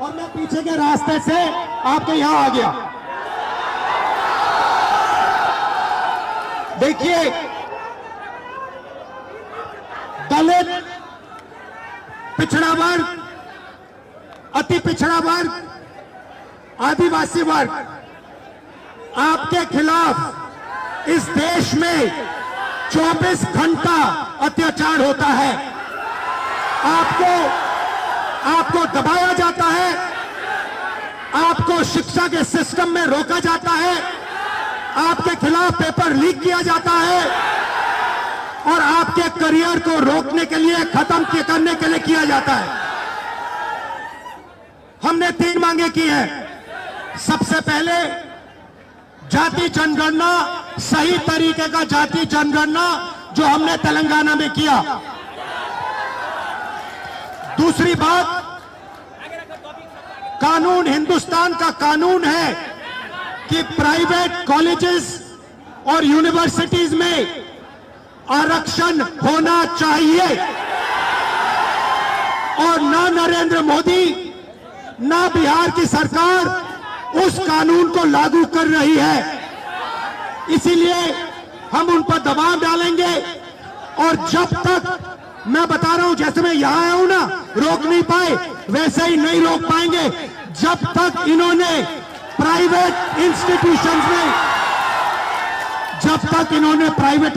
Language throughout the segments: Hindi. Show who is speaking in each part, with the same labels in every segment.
Speaker 1: और मैं पीछे के रास्ते से आपके यहां आ गया। देखिए, दलित, पिछड़ा वर्ग, अति पिछड़ा वर्ग, आदिवासी वर्ग, आपके खिलाफ इस देश में 24 घंटा अत्याचार होता है। आपको दबाया जाता है, आपको शिक्षा के सिस्टम में रोका जाता है, आपके खिलाफ पेपर लीक किया जाता है और आपके करियर को रोकने के लिए, खत्म करने के लिए किया जाता है। हमने 3 मांगे की हैं। सबसे पहले जाति जनगणना, सही तरीके का जाति जनगणना जो हमने तेलंगाना में किया। दूसरी बात, कानून, हिंदुस्तान का कानून है कि प्राइवेट कॉलेजेस और यूनिवर्सिटीज में आरक्षण होना चाहिए और ना नरेंद्र मोदी ना बिहार की सरकार उस कानून को लागू कर रही है। इसीलिए हम उन पर दबाव डालेंगे और जब तक, मैं बता रहा हूं, जैसे मैं यहां आया हूं ना, रोक नहीं पाए, वैसे ही नहीं रोक पाएंगे जब तक इन्होंने प्राइवेट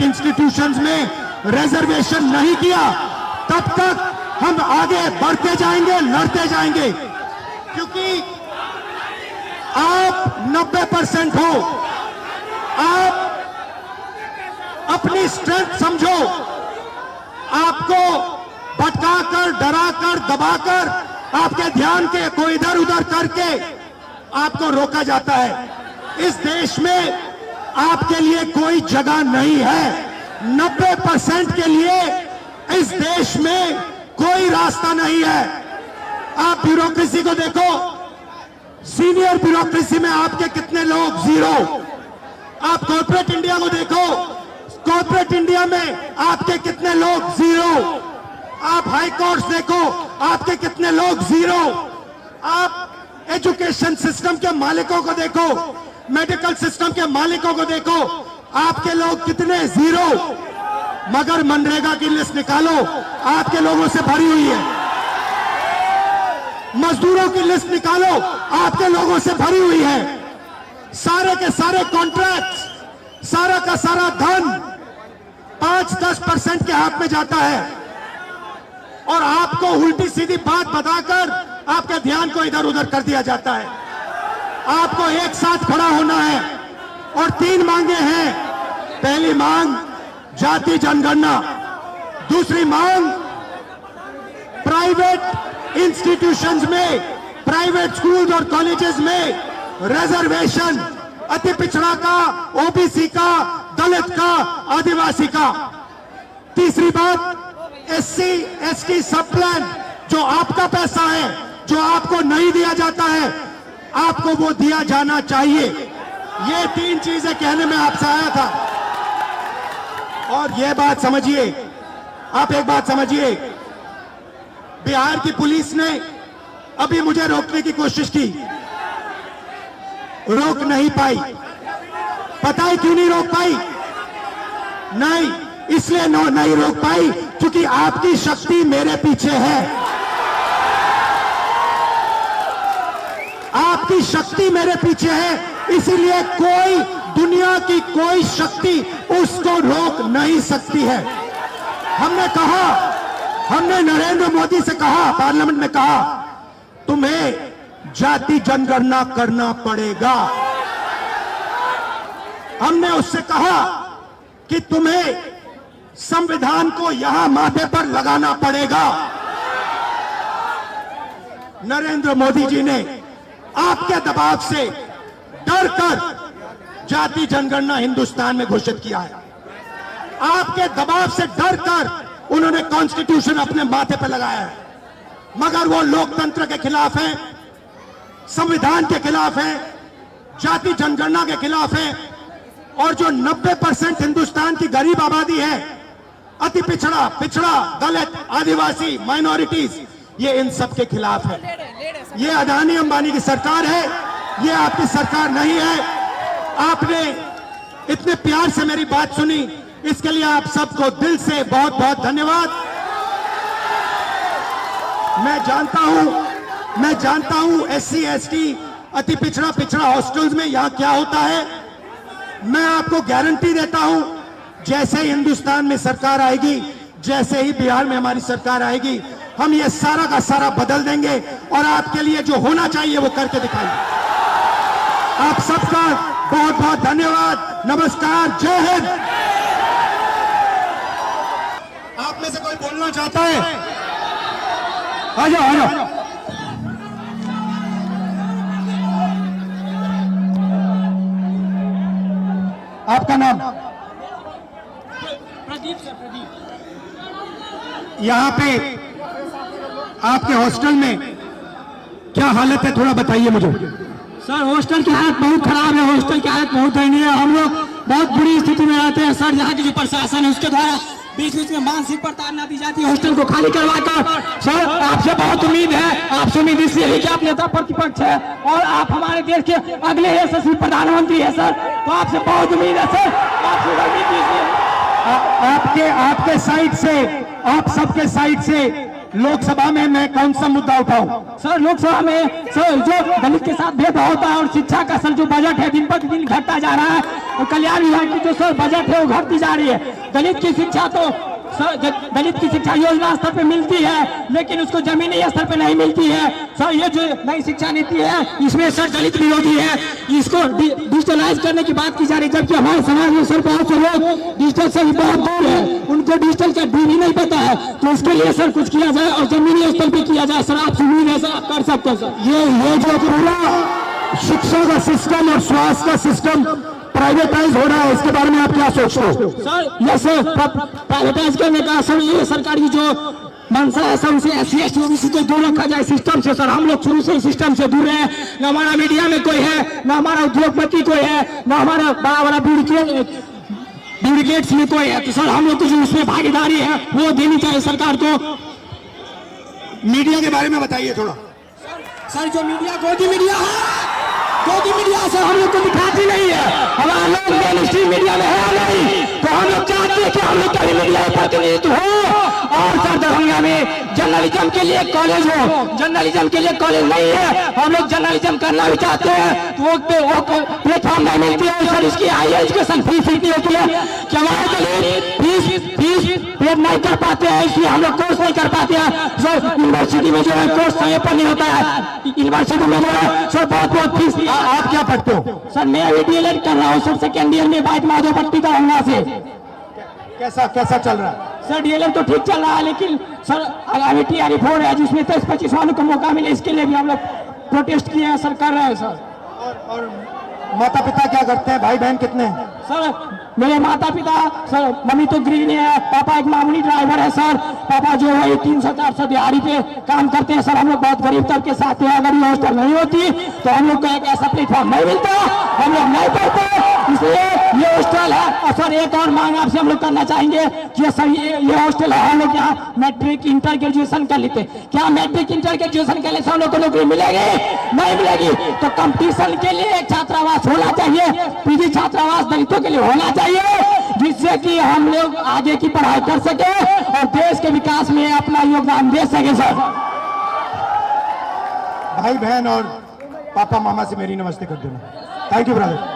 Speaker 1: इंस्टीट्यूशंस में रिजर्वेशन नहीं किया, तब तक हम आगे बढ़ते जाएंगे, लड़ते जाएंगे। क्योंकि आप 90% हो, आप अपनी स्ट्रेंथ समझो। आपको भटकाकर, डराकर, दबाकर, आपके ध्यान को इधर उधर करके आपको रोका जाता है। इस देश में आपके लिए कोई जगह नहीं है। 90% के लिए इस देश में कोई रास्ता नहीं है। आप ब्यूरोक्रेसी को देखो, सीनियर ब्यूरोक्रेसी में आपके कितने लोग? 0। आप कॉर्पोरेट इंडिया को देखो, कॉर्पोरेट इंडिया में आपके कितने लोग? 0। आप हाई कोर्ट देखो, आपके कितने लोग? 0। आप एजुकेशन सिस्टम के मालिकों को देखो, मेडिकल सिस्टम के मालिकों को देखो, आपके लोग कितने? 0। मगर मनरेगा की लिस्ट निकालो, आपके लोगों से भरी हुई है। मजदूरों की लिस्ट निकालो, आपके लोगों से भरी हुई है। सारे के सारे कॉन्ट्रैक्ट्स, सारा का सारा धन 5-10% के हाथ में जाता है और आपको उल्टी सीधी बात बताकर आपके ध्यान को इधर उधर कर दिया जाता है। आपको एक साथ खड़ा होना है और 3 मांगे हैं। पहली मांग जाति जनगणना, दूसरी मांग प्राइवेट इंस्टीट्यूशंस में, प्राइवेट स्कूल्स और कॉलेजेस में रिजर्वेशन, अति पिछड़ा का, ओबीसी का, दलित का, आदिवासी का। तीसरी बात, एससी एसटी सब प्लान, जो आपका पैसा है, जो आपको नहीं दिया जाता है, आपको वो दिया जाना चाहिए। ये 3 चीजें कहने में आपसे आया था। और ये बात समझिए, आप एक बात समझिए, बिहार की पुलिस ने अभी मुझे रोकने की कोशिश की, रोक नहीं पाई। पता है क्यों नहीं रोक पाई? नहीं, इसलिए नहीं रोक पाई क्योंकि आपकी शक्ति मेरे पीछे है। आपकी शक्ति मेरे पीछे है, इसीलिए कोई, दुनिया की कोई शक्ति उसको रोक नहीं सकती है। हमने कहा, हमने नरेंद्र मोदी से कहा, पार्लियामेंट में कहा, तुम्हें जाति जनगणना करना पड़ेगा। हमने उससे कहा कि तुम्हें संविधान को यहां माथे पर लगाना पड़ेगा। नरेंद्र मोदी जी ने आपके दबाव से डरकर जाति जनगणना हिंदुस्तान में घोषित किया है। आपके दबाव से डरकर उन्होंने कॉन्स्टिट्यूशन अपने माथे पर लगाया है। मगर वो लोकतंत्र के खिलाफ है, संविधान के खिलाफ है, जाति जनगणना के खिलाफ है। और जो 90% हिंदुस्तान की गरीब आबादी है, अति पिछड़ा, दलित, आदिवासी, माइनॉरिटीज, ये इन सब के खिलाफ है। ये अदानी अंबानी की सरकार है, ये आपकी सरकार नहीं है। आपने इतने प्यार से मेरी बात सुनी, इसके लिए आप सबको दिल से बहुत बहुत धन्यवाद। मैं जानता हूं SC ST अति पिछड़ा हॉस्टल्स में यहां क्या होता है। मैं आपको गारंटी देता हूं, जैसे ही हिंदुस्तान में सरकार आएगी, जैसे ही बिहार में हमारी सरकार आएगी, हम ये सारा का सारा बदल देंगे और आपके लिए जो होना चाहिए वो करके दिखाएंगे। आप सबका बहुत बहुत धन्यवाद। नमस्कार, जय हिंद। आप में से कोई बोलना चाहता है? आ जाओ। आपका नाम?
Speaker 2: प्रदीप सर, प्रदीप।
Speaker 1: यहाँ पे आपके हॉस्टल में क्या हालत है, थोड़ा बताइए मुझे।
Speaker 2: सर हॉस्टल की हालत बहुत खराब है, हॉस्टल की हालत बहुत दयनीय है। हम लोग बहुत बुरी स्थिति में रहते हैं सर। यहाँ की जो प्रशासन है उसके द्वारा बीच बीच में मानसिक प्रताड़ना दी जाती है हॉस्टल को खाली करवाकर। सर आपसे बहुत उम्मीद है, आपसे उम्मीद इसलिए है कि आप नेता प्रतिपक्ष है और आप हमारे देश के अगले यशस्वी प्रधानमंत्री है सर, तो आपसे बहुत उम्मीद है सर। आपसे
Speaker 1: आपके साइड से, आप सबके साइड से लोकसभा में मैं कौन सा मुद्दा उठाऊं?
Speaker 2: सर लोकसभा में सर जो दलित के साथ भेदभाव होता है और शिक्षा का सर जो बजट है दिन पर दिन घटता जा रहा है और कल्याण विभाग की जो सर बजट है वो घटती जा रही है। दलित की शिक्षा तो सर दलित की शिक्षा योजना स्तर पे मिलती है लेकिन उसको जमीनी स्तर पे नहीं मिलती है सर। ये जो नई शिक्षा नीति है इसमें सर दलित विरोधी है, इसको डिजिटलाइज करने की बात की जा रही है, जबकि हमारे समाज में सर बहुत से लोग डिजिटल से बहुत दूर है, उनको डिजिटल का डी भी नहीं पता है। तो इसके लिए सर कुछ किया जाए और जमीनी स्तर पे किया जाए सर। आप उम्मीद है सर आप कर सकते हैं सर।
Speaker 1: ये जो पूरा शिक्षा का सिस्टम और स्वास्थ्य का सिस्टम प्राइवेटाइज हो रहा है, इसके बारे में आप क्या सोचते हो?
Speaker 2: सर ये सर प्राइवेटाइज करने का सर ये सरकार की जो मंशा है सर, उसे SC ST OBC को दूर रखा जाए सिस्टम से सर। हम लोग शुरू से सिस्टम से दूर है, न हमारा मीडिया में कोई है, न हमारा उद्योगपति कोई है, न हमारा बड़ा बड़ा ब्यूरोक्रेट्स में कोई है। तो सर हम लोग को जो उसमें भागीदारी है वो देनी चाहिए सरकार को।
Speaker 1: मीडिया के बारे में बताइए थोड़ा।
Speaker 2: सर जो मीडिया गोदी मीडिया है, गोदी मीडिया सर हम लोग को दिखाती नहीं है, हमारा लोग मेन स्ट्रीम मीडिया में है नहीं, तो हम लोग चाहते हैं कि हम लोग का मीडिया प्रतिनिधित्व हो। और सर दरभंगा में जर्नलिज्म के लिए कॉलेज हो, जर्नलिज्म के लिए कॉलेज नहीं है, हम लोग जर्नलिज्म करना भी चाहते हैं तो वो प्लेटफॉर्म नहीं मिलती है सर। इसकी हायर एजुकेशन फीस इतनी होती है कि हमारे फीस पे नहीं कर पाते हैं, इसलिए हम लोग कोर्स नहीं कर पाते हैं सर। यूनिवर्सिटी में जो है कोर्स समय पर नहीं होता है, यूनिवर्सिटी में जो है सर बहुत फीस।
Speaker 1: आप क्या पढ़ते हो?
Speaker 2: सर मैं DLED कर रहा हूँ सर, सेकेंड ईयर में वाइट माधोपट्टी का होना से।
Speaker 1: कैसा चल रहा है?
Speaker 2: सर DLED तो ठीक चल रहा है लेकिन सर आगामी TRE4 है जिसमें 23-25 वालों को मौका मिले, इसके लिए भी हम लोग प्रोटेस्ट किए हैं सर, कर रहे हैं सर।
Speaker 1: और माता पिता क्या करते हैं, भाई बहन कितने हैं?
Speaker 2: सर मेरे माता पिता सर, मम्मी तो गृहिणी है, पापा एक मामूली ड्राइवर है सर। पापा जो है 300-400 दिहाड़ी पे काम करते हैं सर। हम लोग बहुत गरीब तबके से आते हैं, अगर ये हॉस्टल नहीं होती तो हम लोग को एक ऐसा प्लेटफॉर्म नहीं मिलता, हम लोग नहीं पढ़ते, इसलिए ये हॉस्टल है। और सर एक और मांग आपसे हम लोग करना चाहेंगे कि सर ये हॉस्टल है, हम लोग यहाँ मैट्रिक इंटर ग्रेजुएशन कर लेते, क्या मैट्रिक इंटर ग्रेजुएशन के लिए हम लोग को नौकरी मिलेगी? नहीं मिलेगी। तो कंपटीशन के लिए एक छात्रावास होना चाहिए, PG छात्रावास दलितों के लिए होना चाहिए, जिससे कि हम लोग आगे की पढ़ाई कर सके और देश के विकास में अपना योगदान दे सके सर।
Speaker 1: भाई बहन और पापा मामा से मेरी नमस्ते कर देना। Thank you brother.